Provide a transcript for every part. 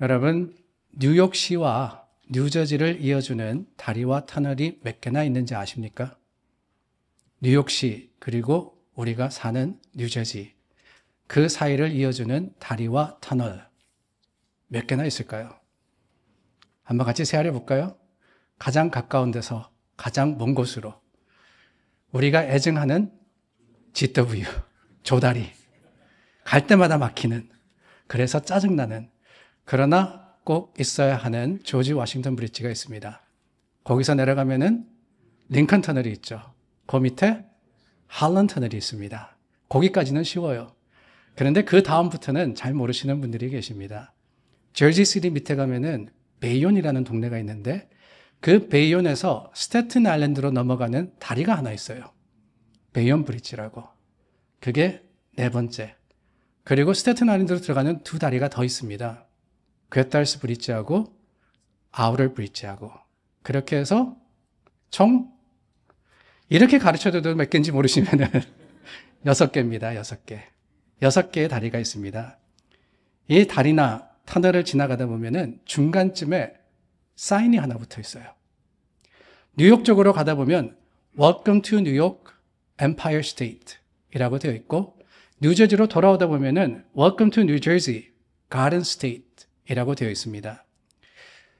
여러분, 뉴욕시와 뉴저지를 이어주는 다리와 터널이 몇 개나 있는지 아십니까? 뉴욕시 그리고 우리가 사는 뉴저지, 그 사이를 이어주는 다리와 터널 몇 개나 있을까요? 한번 같이 세알해 볼까요? 가장 가까운 데서 가장 먼 곳으로 우리가 애증하는 GW, 조다리, 갈 때마다 막히는, 그래서 짜증나는, 그러나 꼭 있어야 하는 조지 워싱턴 브리지가 있습니다. 거기서 내려가면은 링컨 터널이 있죠. 그 밑에 할런 터널이 있습니다. 거기까지는 쉬워요. 그런데 그 다음부터는 잘 모르시는 분들이 계십니다. 저지시티 밑에 가면은 베이온이라는 동네가 있는데 그 베이온에서 스태튼 아일랜드로 넘어가는 다리가 하나 있어요. 베이온 브리지라고. 그게 네 번째. 그리고 스태튼 아일랜드로 들어가는 두 다리가 더 있습니다. 괴달스 브리지하고 아우럴 브리지하고. 그렇게 해서 총 이렇게 가르쳐줘도 몇 개인지 모르시면은 6개입니다. 6개. 6개의 다리가 있습니다. 이 다리나 터널을 지나가다 보면은 중간쯤에 사인이 하나 붙어 있어요. 뉴욕 쪽으로 가다 보면 Welcome to New York Empire State 이라고 되어 있고, 뉴저지로 돌아오다 보면은 Welcome to New Jersey Garden State 이라고 되어 있습니다.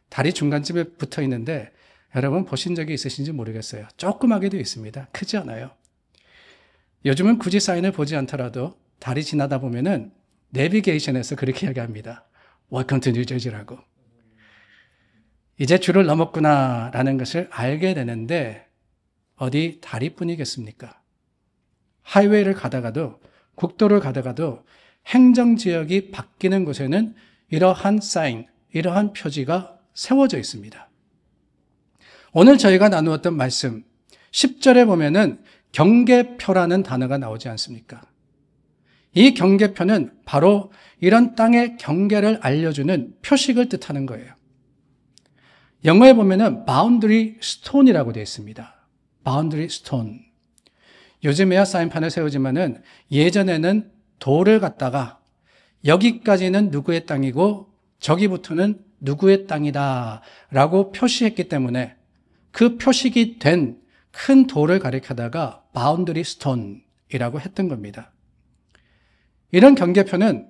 다리 중간쯤에 붙어 있는데 여러분 보신 적이 있으신지 모르겠어요. 조그맣게 되어 있습니다. 크지 않아요. 요즘은 굳이 사인을 보지 않더라도 다리 지나다 보면은 내비게이션에서 그렇게 이야기합니다. Welcome to New Jersey라고. 이제 줄을 넘었구나라는 것을 알게 되는데 어디 다리뿐이겠습니까? 하이웨이를 가다가도, 국도를 가다가도 행정지역이 바뀌는 곳에는 이러한 사인, 이러한 표지가 세워져 있습니다. 오늘 저희가 나누었던 말씀 10절에 보면은 경계표라는 단어가 나오지 않습니까? 이 경계표는 바로 이런 땅의 경계를 알려주는 표식을 뜻하는 거예요. 영어에 보면은 boundary stone이라고 되어 있습니다. boundary stone. 요즘에야 사인판을 세우지만은 예전에는 돌을 갖다가 여기까지는 누구의 땅이고 저기부터는 누구의 땅이다 라고 표시했기 때문에 그 표식이 된 큰 돌을 가리켜다가 boundary stone이라고 했던 겁니다. 이런 경계표는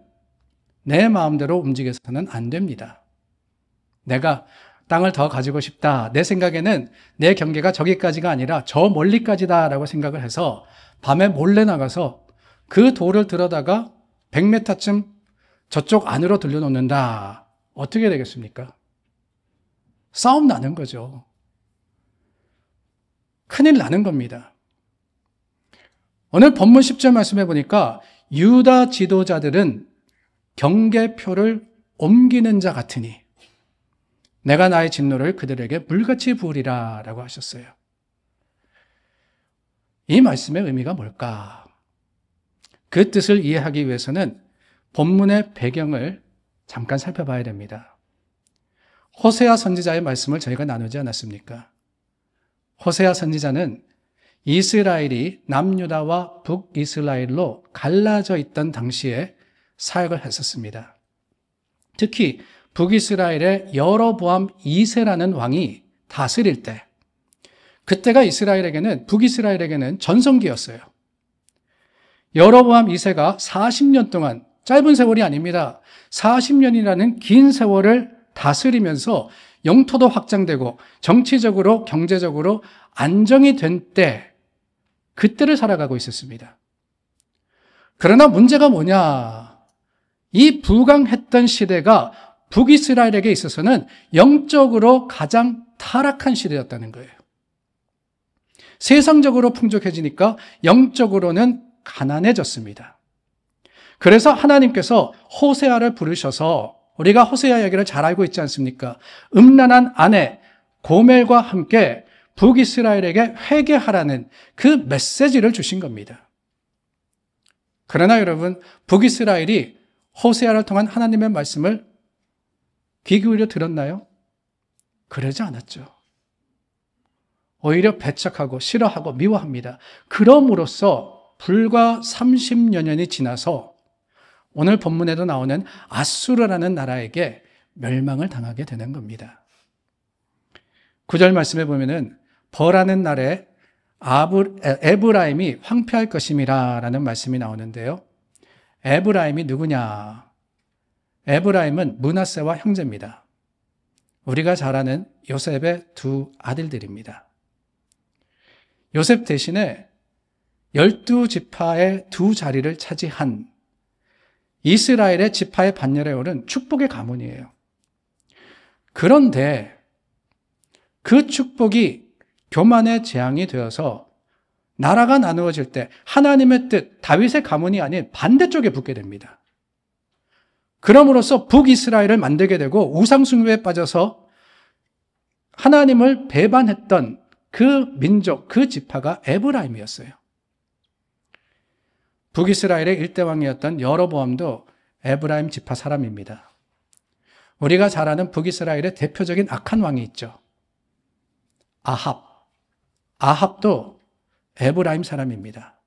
내 마음대로 움직여서는 안 됩니다. 내가 땅을 더 가지고 싶다. 내 생각에는 내 경계가 저기까지가 아니라 저 멀리까지다 라고 생각을 해서 밤에 몰래 나가서 그 돌을 들어다가 100m쯤 저쪽 안으로 들려놓는다. 어떻게 되겠습니까? 싸움 나는 거죠. 큰일 나는 겁니다. 오늘 본문 10절 말씀해 보니까 유다 지도자들은 경계표를 옮기는 자 같으니 내가 나의 진노를 그들에게 물같이 부으리라 라고 하셨어요. 이 말씀의 의미가 뭘까? 그 뜻을 이해하기 위해서는 본문의 배경을 잠깐 살펴봐야 됩니다. 호세아 선지자의 말씀을 저희가 나누지 않았습니까? 호세아 선지자는 이스라엘이 남유다와 북이스라엘로 갈라져 있던 당시에 사역을 했었습니다. 특히 북이스라엘의 여로보암 2세라는 왕이 다스릴 때, 그때가 북이스라엘에게는 전성기였어요. 여로보암 2세가 40년 동안, 짧은 세월이 아닙니다. 40년이라는 긴 세월을 다스리면서 영토도 확장되고 정치적으로, 경제적으로 안정이 된 때, 그때를 살아가고 있었습니다. 그러나 문제가 뭐냐? 이 부강했던 시대가 북이스라엘에게 있어서는 영적으로 가장 타락한 시대였다는 거예요. 세상적으로 풍족해지니까 영적으로는 가난해졌습니다. 그래서 하나님께서 호세아를 부르셔서, 우리가 호세아 이야기를 잘 알고 있지 않습니까? 음란한 아내 고멜과 함께 북이스라엘에게 회개하라는 그 메시지를 주신 겁니다. 그러나 여러분, 북이스라엘이 호세아를 통한 하나님의 말씀을 귀 기울여 들었나요? 그러지 않았죠. 오히려 배척하고 싫어하고 미워합니다. 그럼으로써 불과 30여 년이 지나서 오늘 본문에도 나오는 아수르라는 나라에게 멸망을 당하게 되는 겁니다. 9절 말씀에 보면은 벌하는 날에 에브라임이 황폐할 것임이라 라는 말씀이 나오는데요. 에브라임이 누구냐? 에브라임은 므낫세와 형제입니다. 우리가 잘 아는 요셉의 두 아들들입니다. 요셉 대신에 12지파의 두 자리를 차지한 이스라엘의 지파의 반열에 오른 축복의 가문이에요. 그런데 그 축복이 교만의 재앙이 되어서 나라가 나누어질 때 하나님의 뜻, 다윗의 가문이 아닌 반대쪽에 붙게 됩니다. 그럼으로써 북이스라엘을 만들게 되고 우상숭배에 빠져서 하나님을 배반했던 그 민족, 그 지파가 에브라임이었어요. 북이스라엘의 일대왕이었던 여로보암도 에브라임 지파 사람입니다. 우리가 잘 아는 북이스라엘의 대표적인 악한 왕이 있죠. 아합도 에브라임 사람입니다.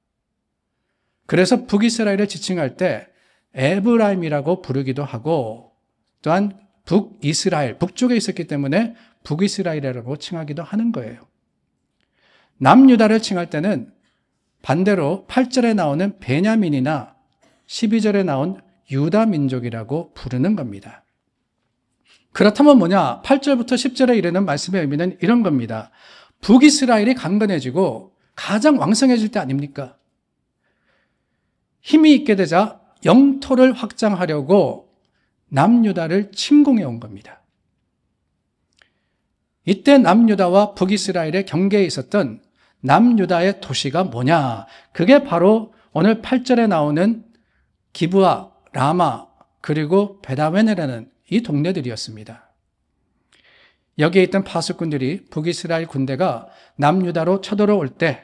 그래서 북이스라엘을 지칭할 때 에브라임이라고 부르기도 하고 또한 북이스라엘, 북쪽에 있었기 때문에 북이스라엘이라고 칭하기도 하는 거예요. 남유다를 칭할 때는 반대로 8절에 나오는 베냐민이나 12절에 나온 유다 민족이라고 부르는 겁니다. 그렇다면 뭐냐? 8절부터 10절에 이르는 말씀의 의미는 이런 겁니다. 북이스라엘이 강건해지고 가장 왕성해질 때 아닙니까? 힘이 있게 되자 영토를 확장하려고 남유다를 침공해 온 겁니다. 이때 남유다와 북이스라엘의 경계에 있었던 남유다의 도시가 뭐냐? 그게 바로 오늘 8절에 나오는 기브아, 라마, 그리고 베다웬이라는 이 동네들이었습니다. 여기에 있던 파수꾼들이 북이스라엘 군대가 남유다로 쳐들어올 때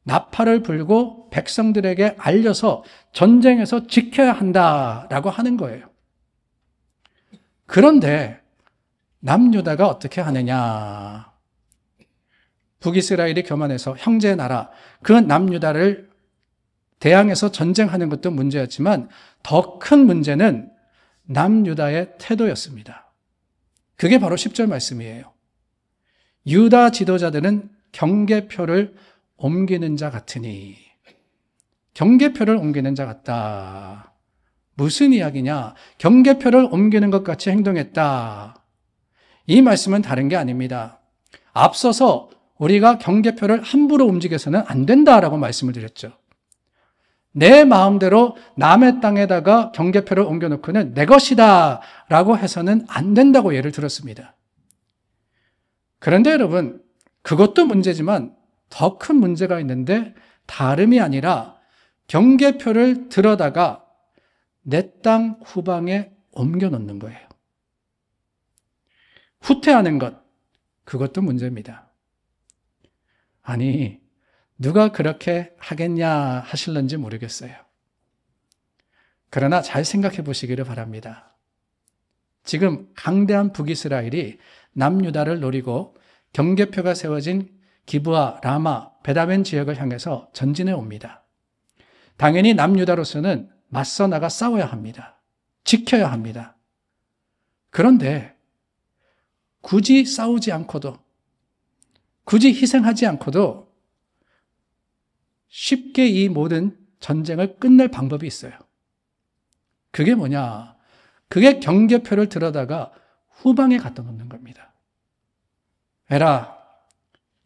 나팔을 불고 백성들에게 알려서 전쟁에서 지켜야 한다라고 하는 거예요. 그런데 남유다가 어떻게 하느냐? 북이스라엘이 교만해서 형제 나라, 그 남유다를 대항해서 전쟁하는 것도 문제였지만 더 큰 문제는 남유다의 태도였습니다. 그게 바로 10절 말씀이에요. 유다 지도자들은 경계표를 옮기는 자 같으니, 경계표를 옮기는 자 같다. 무슨 이야기냐? 경계표를 옮기는 것 같이 행동했다. 이 말씀은 다른 게 아닙니다. 앞서서 우리가 경계표를 함부로 움직여서는 안 된다라고 말씀을 드렸죠. 내 마음대로 남의 땅에다가 경계표를 옮겨놓고는 내 것이다 라고 해서는 안 된다고 예를 들었습니다. 그런데 여러분, 그것도 문제지만 더 큰 문제가 있는데 다름이 아니라 경계표를 들어다가 내 땅 후방에 옮겨놓는 거예요. 후퇴하는 것, 그것도 문제입니다. 아니, 누가 그렇게 하겠냐 하실런지 모르겠어요. 그러나 잘 생각해 보시기를 바랍니다. 지금 강대한 북이스라엘이 남유다를 노리고 경계표가 세워진 기브아, 라마, 베다웬 지역을 향해서 전진해 옵니다. 당연히 남유다로서는 맞서 나가 싸워야 합니다. 지켜야 합니다. 그런데 굳이 싸우지 않고도, 굳이 희생하지 않고도 쉽게 이 모든 전쟁을 끝낼 방법이 있어요. 그게 뭐냐? 그게 경계표를 들어다가 후방에 갖다 놓는 겁니다. 에라,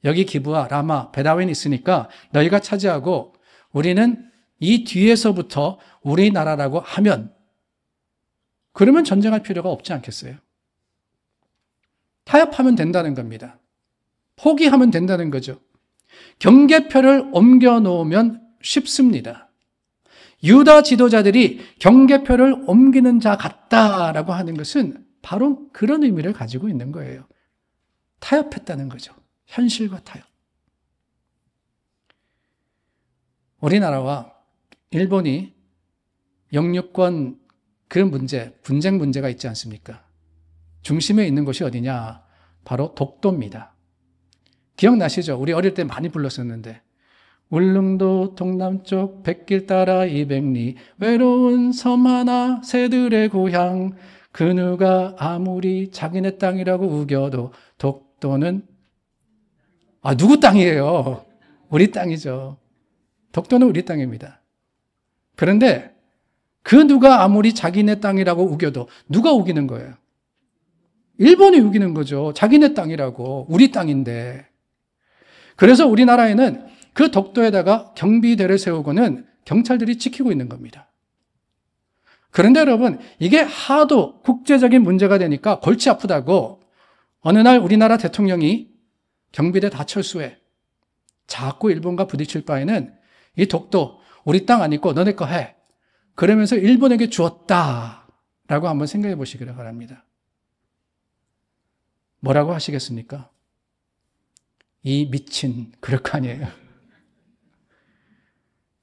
여기 기브아, 라마, 베다웬이 있으니까 너희가 차지하고 우리는 이 뒤에서부터 우리나라라고 하면, 그러면 전쟁할 필요가 없지 않겠어요? 타협하면 된다는 겁니다. 포기하면 된다는 거죠. 경계표를 옮겨 놓으면 쉽습니다. 유다 지도자들이 경계표를 옮기는 자 같다라고 하는 것은 바로 그런 의미를 가지고 있는 거예요. 타협했다는 거죠. 현실과 타협. 우리나라와 일본이 영유권 그 문제, 분쟁 문제가 있지 않습니까? 중심에 있는 곳이 어디냐? 바로 독도입니다. 기억나시죠? 우리 어릴 때 많이 불렀었는데, 울릉도 동남쪽 백길 따라 200리 외로운 섬 하나 새들의 고향, 그 누가 아무리 자기네 땅이라고 우겨도 독도는 누구 땅이에요? 우리 땅이죠. 독도는 우리 땅입니다. 그런데 그 누가 아무리 자기네 땅이라고 우겨도 누가 우기는 거예요? 일본이 우기는 거죠. 자기네 땅이라고. 우리 땅인데. 그래서 우리나라에는 그 독도에다가 경비대를 세우고는 경찰들이 지키고 있는 겁니다. 그런데 여러분, 이게 하도 국제적인 문제가 되니까 골치 아프다고 어느 날 우리나라 대통령이 경비대 다 철수해. 자꾸 일본과 부딪힐 바에는 이 독도 우리 땅 아니고 너네 거 해. 그러면서 일본에게 주었다라고 한번 생각해 보시기를 바랍니다. 뭐라고 하시겠습니까? 이 미친, 그럴 거 아니에요.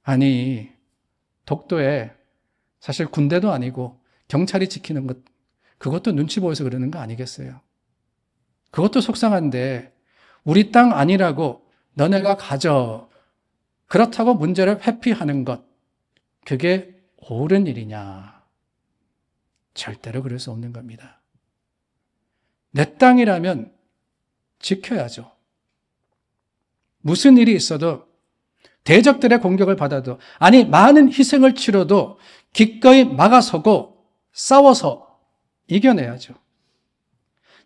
아니, 독도에 사실 군대도 아니고 경찰이 지키는 것, 그것도 눈치 보여서 그러는 거 아니겠어요? 그것도 속상한데 우리 땅 아니라고 너네가 가져. 그렇다고 문제를 회피하는 것, 그게 옳은 일이냐? 절대로 그럴 수 없는 겁니다. 내 땅이라면 지켜야죠. 무슨 일이 있어도 대적들의 공격을 받아도 많은 희생을 치러도 기꺼이 막아서고 싸워서 이겨내야죠.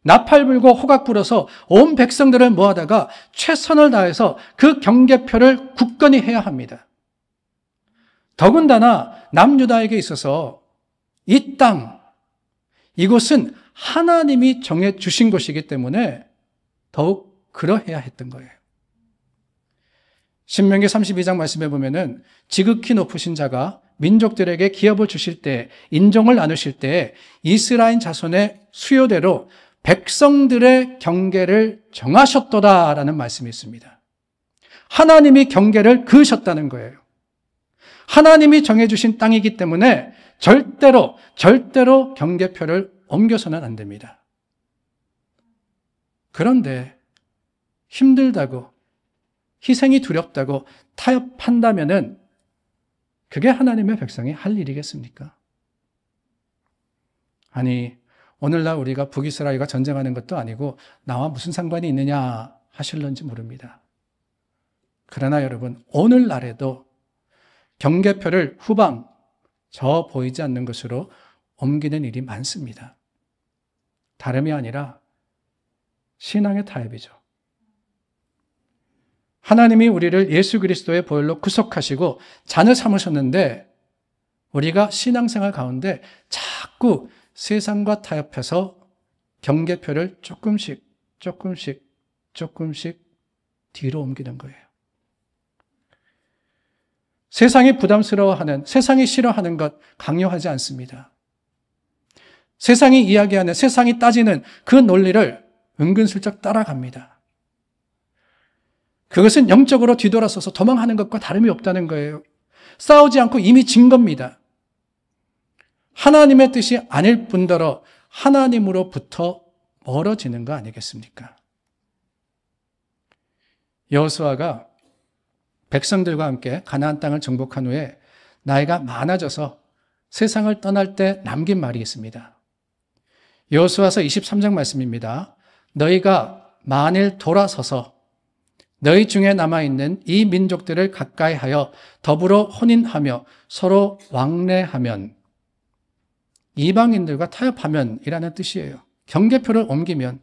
나팔 불고 호각 불어서 온 백성들을 모아다가 최선을 다해서 그 경계표를 굳건히 해야 합니다. 더군다나 남유다에게 있어서 이 땅, 이곳은 하나님이 정해 주신 것이기 때문에 더욱 그러해야 했던 거예요. 신명기 32장 말씀해 보면은 지극히 높으신 자가 민족들에게 기업을 주실 때, 인종을 나누실 때 이스라엘 자손의 수요대로 백성들의 경계를 정하셨도다라는 말씀이 있습니다. 하나님이 경계를 그으셨다는 거예요. 하나님이 정해주신 땅이기 때문에 절대로 경계표를 옮겨서는 안 됩니다. 그런데 힘들다고, 희생이 두렵다고 타협한다면은 그게 하나님의 백성이 할 일이겠습니까? 아니, 오늘날 우리가 북이스라엘과 전쟁하는 것도 아니고 나와 무슨 상관이 있느냐 하실런지 모릅니다. 그러나 여러분, 오늘날에도 경계표를 후방 저 보이지 않는 것으로 옮기는 일이 많습니다. 다름이 아니라 신앙의 타협이죠. 하나님이 우리를 예수 그리스도의 보혈로 구속하시고 자녀 삼으셨는데 우리가 신앙생활 가운데 자꾸 세상과 타협해서 경계표를 조금씩 뒤로 옮기는 거예요. 세상이 부담스러워하는, 세상이 싫어하는 것 강요하지 않습니다. 세상이 이야기하는, 세상이 따지는 그 논리를 은근슬쩍 따라갑니다. 그것은 영적으로 뒤돌아서서 도망하는 것과 다름이 없다는 거예요. 싸우지 않고 이미 진 겁니다. 하나님의 뜻이 아닐 뿐더러 하나님으로부터 멀어지는 거 아니겠습니까? 여호수아가 백성들과 함께 가나안 땅을 정복한 후에 나이가 많아져서 세상을 떠날 때 남긴 말이 있습니다. 여호수아서 23장 말씀입니다. 너희가 만일 돌아서서 너희 중에 남아있는 이 민족들을 가까이 하여 더불어 혼인하며 서로 왕래하면, 이방인들과 타협하면 이라는 뜻이에요. 경계표를 옮기면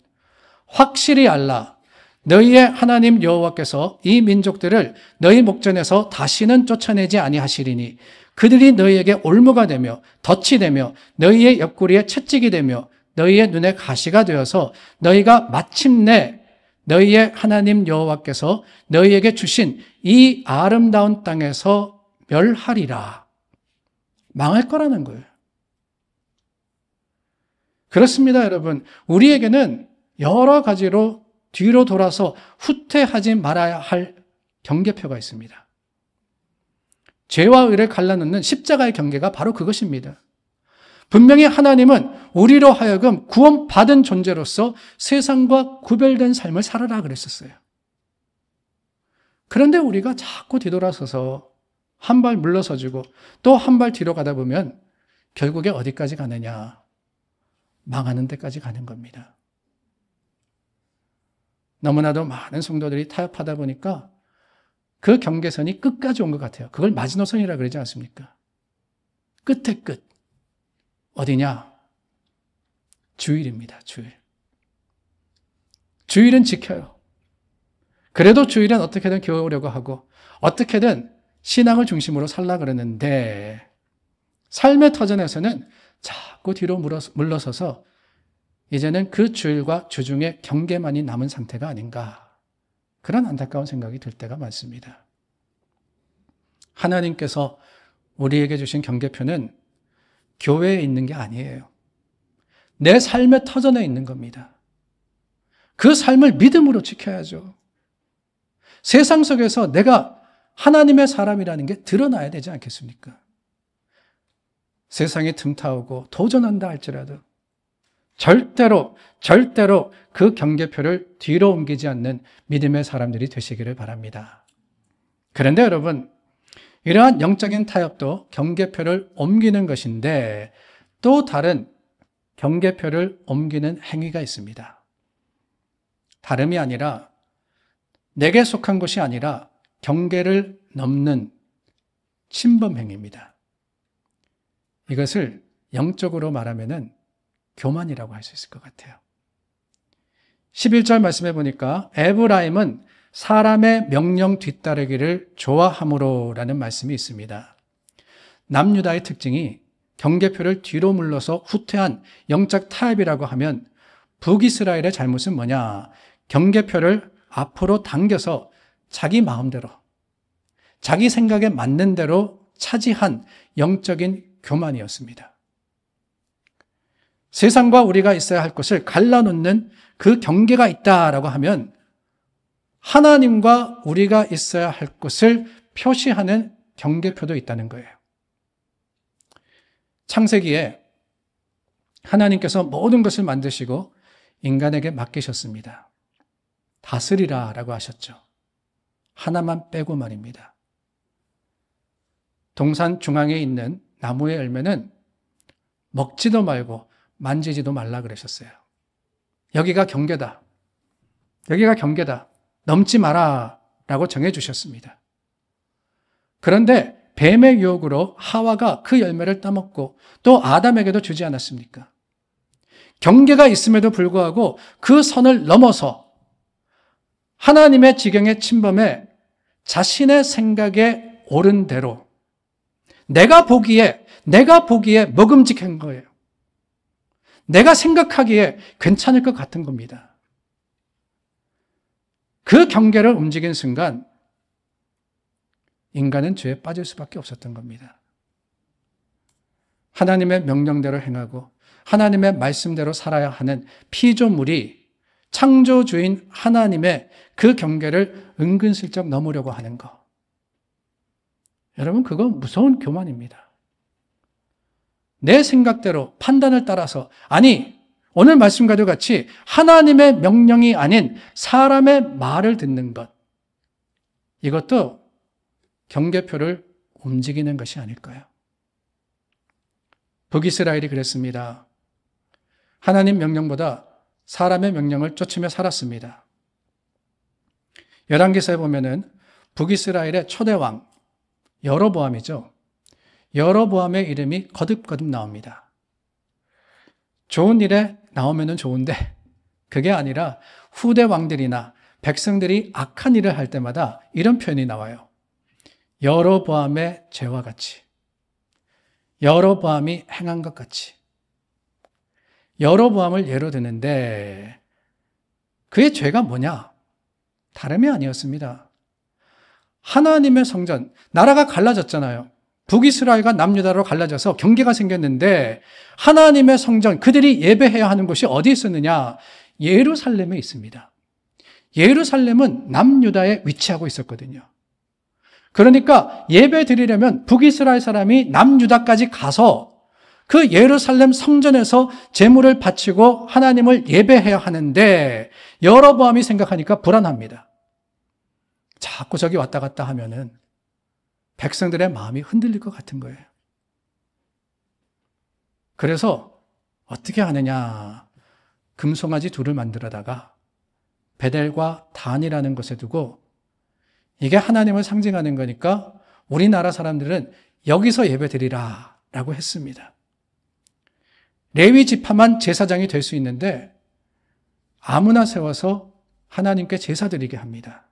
확실히 알라. 너희의 하나님 여호와께서 이 민족들을 너희 목전에서 다시는 쫓아내지 아니하시리니 그들이 너희에게 올무가 되며 덫이 되며 너희의 옆구리에 채찍이 되며 너희의 눈에 가시가 되어서 너희가 마침내 너희의 하나님 여호와께서 너희에게 주신 이 아름다운 땅에서 멸하리라. 망할 거라는 거예요. 그렇습니다, 여러분. 우리에게는 여러 가지로 뒤로 돌아서 후퇴하지 말아야 할 경계표가 있습니다. 죄와 의를 갈라놓는 십자가의 경계가 바로 그것입니다. 분명히 하나님은 우리로 하여금 구원받은 존재로서 세상과 구별된 삶을 살아라 그랬었어요. 그런데 우리가 자꾸 뒤돌아서서 한 발 물러서주고 또 한 발 뒤로 가다 보면 결국에 어디까지 가느냐? 망하는 데까지 가는 겁니다. 너무나도 많은 성도들이 타협하다 보니까 그 경계선이 끝까지 온 것 같아요. 그걸 마지노선이라 그러지 않습니까? 끝의 끝. 어디냐? 주일입니다. 주일. 주일은 지켜요. 그래도 주일은 어떻게든 겨우려고 하고 어떻게든 신앙을 중심으로 살라 그러는데 삶의 터전에서는 자꾸 뒤로 물러서서 이제는 그 주일과 주중의 경계만이 남은 상태가 아닌가, 그런 안타까운 생각이 들 때가 많습니다. 하나님께서 우리에게 주신 경계표는 교회에 있는 게 아니에요. 내 삶의 터전에 있는 겁니다. 그 삶을 믿음으로 지켜야죠. 세상 속에서 내가 하나님의 사람이라는 게 드러나야 되지 않겠습니까? 세상이 틈타오고 도전한다 할지라도 절대로 그 경계표를 뒤로 옮기지 않는 믿음의 사람들이 되시기를 바랍니다. 그런데 여러분, 이러한 영적인 타협도 경계표를 옮기는 것인데 또 다른 경계표를 옮기는 행위가 있습니다. 다름이 아니라 내게 속한 것이 아니라 경계를 넘는 침범 행위입니다. 이것을 영적으로 말하면은 교만이라고 할 수 있을 것 같아요. 11절 말씀해 보니까 에브라임은 사람의 명령 뒤따르기를 좋아함으로라는 말씀이 있습니다. 남유다의 특징이 경계표를 뒤로 물러서 후퇴한 영적 타협이라고 하면 북이스라엘의 잘못은 뭐냐? 경계표를 앞으로 당겨서 자기 마음대로, 자기 생각에 맞는 대로 차지한 영적인 교만이었습니다. 세상과 우리가 있어야 할 것을 갈라놓는 그 경계가 있다라고 하면 하나님과 우리가 있어야 할 것을 표시하는 경계표도 있다는 거예요. 창세기에 하나님께서 모든 것을 만드시고 인간에게 맡기셨습니다. 다스리라라고 하셨죠. 하나만 빼고 말입니다. 동산 중앙에 있는 나무의 열매는 먹지도 말고 만지지도 말라 그러셨어요. 여기가 경계다. 여기가 경계다. 넘지 마라 라고 정해주셨습니다. 그런데 뱀의 유혹으로 하와가 그 열매를 따먹고 또 아담에게도 주지 않았습니까? 경계가 있음에도 불구하고 그 선을 넘어서 하나님의 지경에 침범해 자신의 생각에 옳은 대로 내가 보기에 먹음직한 거예요. 내가 생각하기에 괜찮을 것 같은 겁니다. 그 경계를 움직인 순간 인간은 죄에 빠질 수밖에 없었던 겁니다. 하나님의 명령대로 행하고 하나님의 말씀대로 살아야 하는 피조물이 창조주인 하나님의 그 경계를 은근슬쩍 넘으려고 하는 것. 여러분, 그건 무서운 교만입니다. 내 생각대로 판단을 따라서, 아니 오늘 말씀과도 같이 하나님의 명령이 아닌 사람의 말을 듣는 것, 이것도 경계표를 움직이는 것이 아닐까요? 북이스라엘이 그랬습니다. 하나님 명령보다 사람의 명령을 쫓으며 살았습니다. 열왕기서에 보면은 북이스라엘의 초대왕 여로보암이죠. 여로보암의 이름이 거듭거듭 나옵니다. 좋은 일에 나오면은 좋은데 그게 아니라 후대 왕들이나 백성들이 악한 일을 할 때마다 이런 표현이 나와요. 여로보암의 죄와 같이, 여로보암이 행한 것 같이. 여로보암을 예로 드는데 그의 죄가 뭐냐? 다름이 아니었습니다. 하나님의 성전, 나라가 갈라졌잖아요. 북이스라엘과 남유다로 갈라져서 경계가 생겼는데 하나님의 성전, 그들이 예배해야 하는 곳이 어디 있었느냐? 예루살렘에 있습니다. 예루살렘은 남유다에 위치하고 있었거든요. 그러니까 예배 드리려면 북이스라엘 사람이 남유다까지 가서 그 예루살렘 성전에서 제물을 바치고 하나님을 예배해야 하는데 여로보암이 생각하니까 불안합니다. 자꾸 저기 왔다 갔다 하면은 백성들의 마음이 흔들릴 것 같은 거예요. 그래서 어떻게 하느냐? 금송아지 둘을 만들어다가 베델과 단이라는 곳에 두고 이게 하나님을 상징하는 거니까 우리나라 사람들은 여기서 예배드리라 라고 했습니다. 레위 지파만 제사장이 될 수 있는데 아무나 세워서 하나님께 제사 드리게 합니다.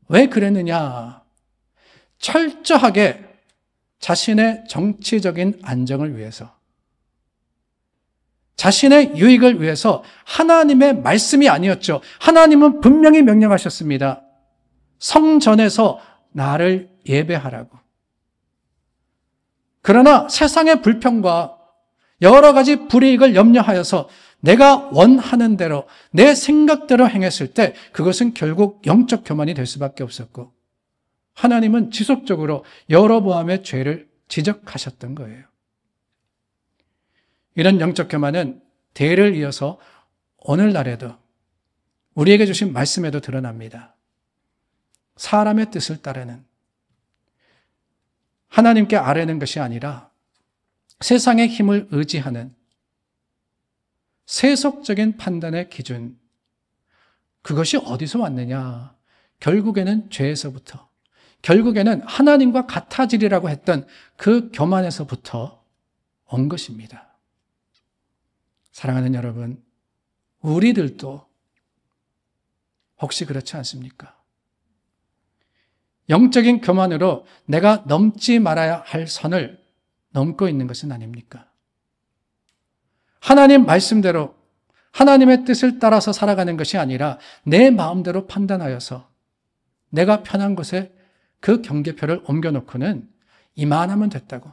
왜 그랬느냐? 철저하게 자신의 정치적인 안정을 위해서, 자신의 유익을 위해서 하나님의 말씀이 아니었죠. 하나님은 분명히 명령하셨습니다. 성전에서 나를 예배하라고. 그러나 세상의 불평과 여러 가지 불이익을 염려하여서 내가 원하는 대로 내 생각대로 행했을 때 그것은 결국 영적 교만이 될 수밖에 없었고, 하나님은 지속적으로 여로보암의 죄를 지적하셨던 거예요. 이런 영적 교만은 대를 이어서 오늘날에도 우리에게 주신 말씀에도 드러납니다. 사람의 뜻을 따르는, 하나님께 아뢰는 것이 아니라 세상의 힘을 의지하는 세속적인 판단의 기준, 그것이 어디서 왔느냐? 결국에는 죄에서부터, 결국에는 하나님과 같아지리라고 했던 그 교만에서부터 온 것입니다. 사랑하는 여러분, 우리들도 혹시 그렇지 않습니까? 영적인 교만으로 내가 넘지 말아야 할 선을 넘고 있는 것은 아닙니까? 하나님 말씀대로 하나님의 뜻을 따라서 살아가는 것이 아니라 내 마음대로 판단하여서 내가 편한 곳에 그 경계표를 옮겨놓고는 이만하면 됐다고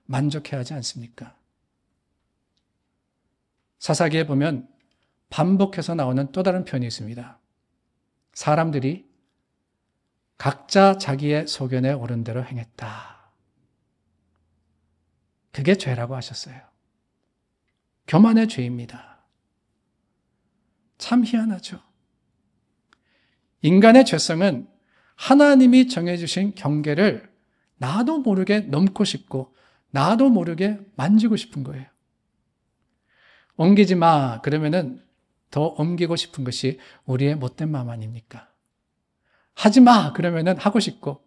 만족해야 하지 않습니까? 사사기에 보면 반복해서 나오는 또 다른 표현이 있습니다. 사람들이 각자 자기의 소견에 옳은 대로 행했다. 그게 죄라고 하셨어요. 교만의 죄입니다. 참 희한하죠. 인간의 죄성은 하나님이 정해주신 경계를 나도 모르게 넘고 싶고 나도 모르게 만지고 싶은 거예요. 옮기지 마 그러면은 더 옮기고 싶은 것이 우리의 못된 마음 아닙니까? 하지 마 그러면은 하고 싶고,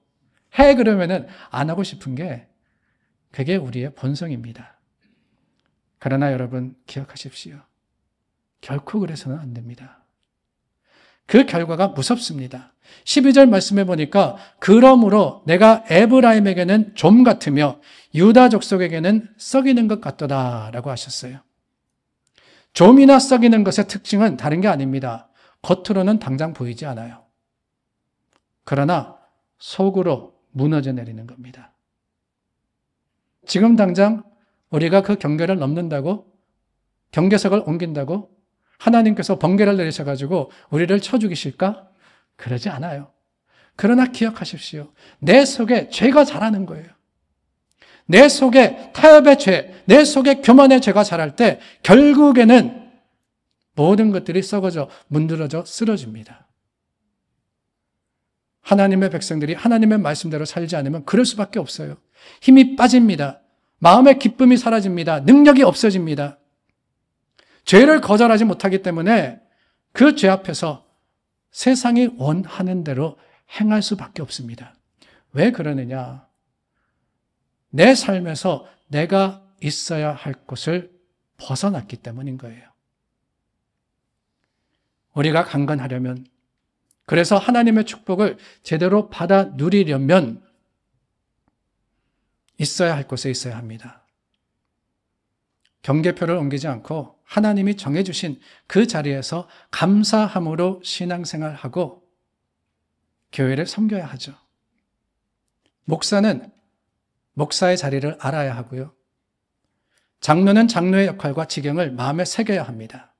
해 그러면은 안 하고 싶은 게 그게 우리의 본성입니다. 그러나 여러분 기억하십시오. 결코 그래서는 안 됩니다. 그 결과가 무섭습니다. 12절 말씀해 보니까 그러므로 내가 에브라임에게는 좀 같으며 유다 족속에게는 썩이는 것 같도다 라고 하셨어요. 좀이나 썩이는 것의 특징은 다른 게 아닙니다. 겉으로는 당장 보이지 않아요. 그러나 속으로 무너져 내리는 겁니다. 지금 당장 우리가 그 경계를 넘는다고, 경계석을 옮긴다고 하나님께서 번개를 내리셔가지고 우리를 쳐 죽이실까? 그러지 않아요. 그러나 기억하십시오. 내 속에 죄가 자라는 거예요. 내 속에 타협의 죄, 내 속에 교만의 죄가 자랄 때 결국에는 모든 것들이 썩어져 문드러져 쓰러집니다. 하나님의 백성들이 하나님의 말씀대로 살지 않으면 그럴 수밖에 없어요. 힘이 빠집니다. 마음의 기쁨이 사라집니다. 능력이 없어집니다. 죄를 거절하지 못하기 때문에 그 죄 앞에서 세상이 원하는 대로 행할 수밖에 없습니다. 왜 그러느냐? 내 삶에서 내가 있어야 할 곳을 벗어났기 때문인 거예요. 우리가 강건하려면, 그래서 하나님의 축복을 제대로 받아 누리려면 있어야 할 곳에 있어야 합니다. 경계표를 옮기지 않고 하나님이 정해주신 그 자리에서 감사함으로 신앙생활하고 교회를 섬겨야 하죠. 목사는 목사의 자리를 알아야 하고요. 장로는 장로의 역할과 지경을 마음에 새겨야 합니다.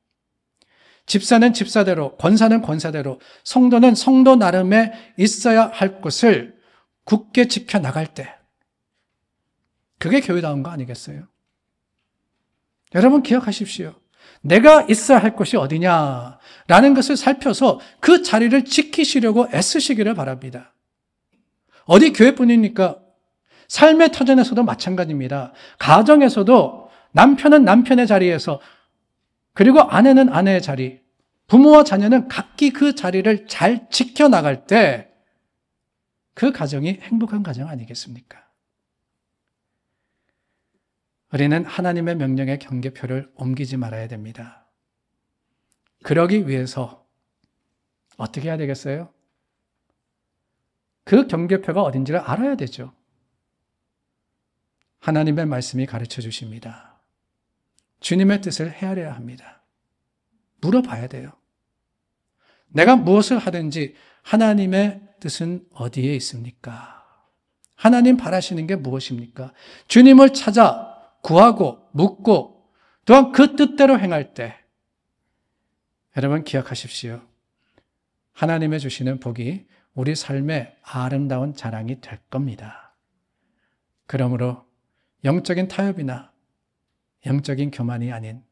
집사는 집사대로, 권사는 권사대로, 성도는 성도 나름에 있어야 할 곳을 굳게 지켜나갈 때, 그게 교회다운 거 아니겠어요? 여러분 기억하십시오. 내가 있어야 할 곳이 어디냐라는 것을 살펴서 그 자리를 지키시려고 애쓰시기를 바랍니다. 어디 교회뿐입니까? 삶의 터전에서도 마찬가지입니다. 가정에서도 남편은 남편의 자리에서, 그리고 아내는 아내의 자리, 부모와 자녀는 각기 그 자리를 잘 지켜나갈 때 그 가정이 행복한 가정 아니겠습니까? 우리는 하나님의 명령의 경계표를 옮기지 말아야 됩니다. 그러기 위해서 어떻게 해야 되겠어요? 그 경계표가 어딘지를 알아야 되죠. 하나님의 말씀이 가르쳐 주십니다. 주님의 뜻을 헤아려야 합니다. 물어봐야 돼요. 내가 무엇을 하든지 하나님의 뜻은 어디에 있습니까? 하나님 바라시는 게 무엇입니까? 주님을 찾아 구하고 묻고 또한 그 뜻대로 행할 때 여러분 기억하십시오. 하나님의 주시는 복이 우리 삶의 아름다운 자랑이 될 겁니다. 그러므로 영적인 타협이나 영적인 교만이 아닌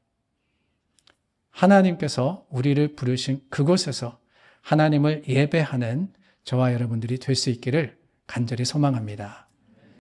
하나님께서 우리를 부르신 그곳에서 하나님을 예배하는 저와 여러분들이 될 수 있기를 간절히 소망합니다.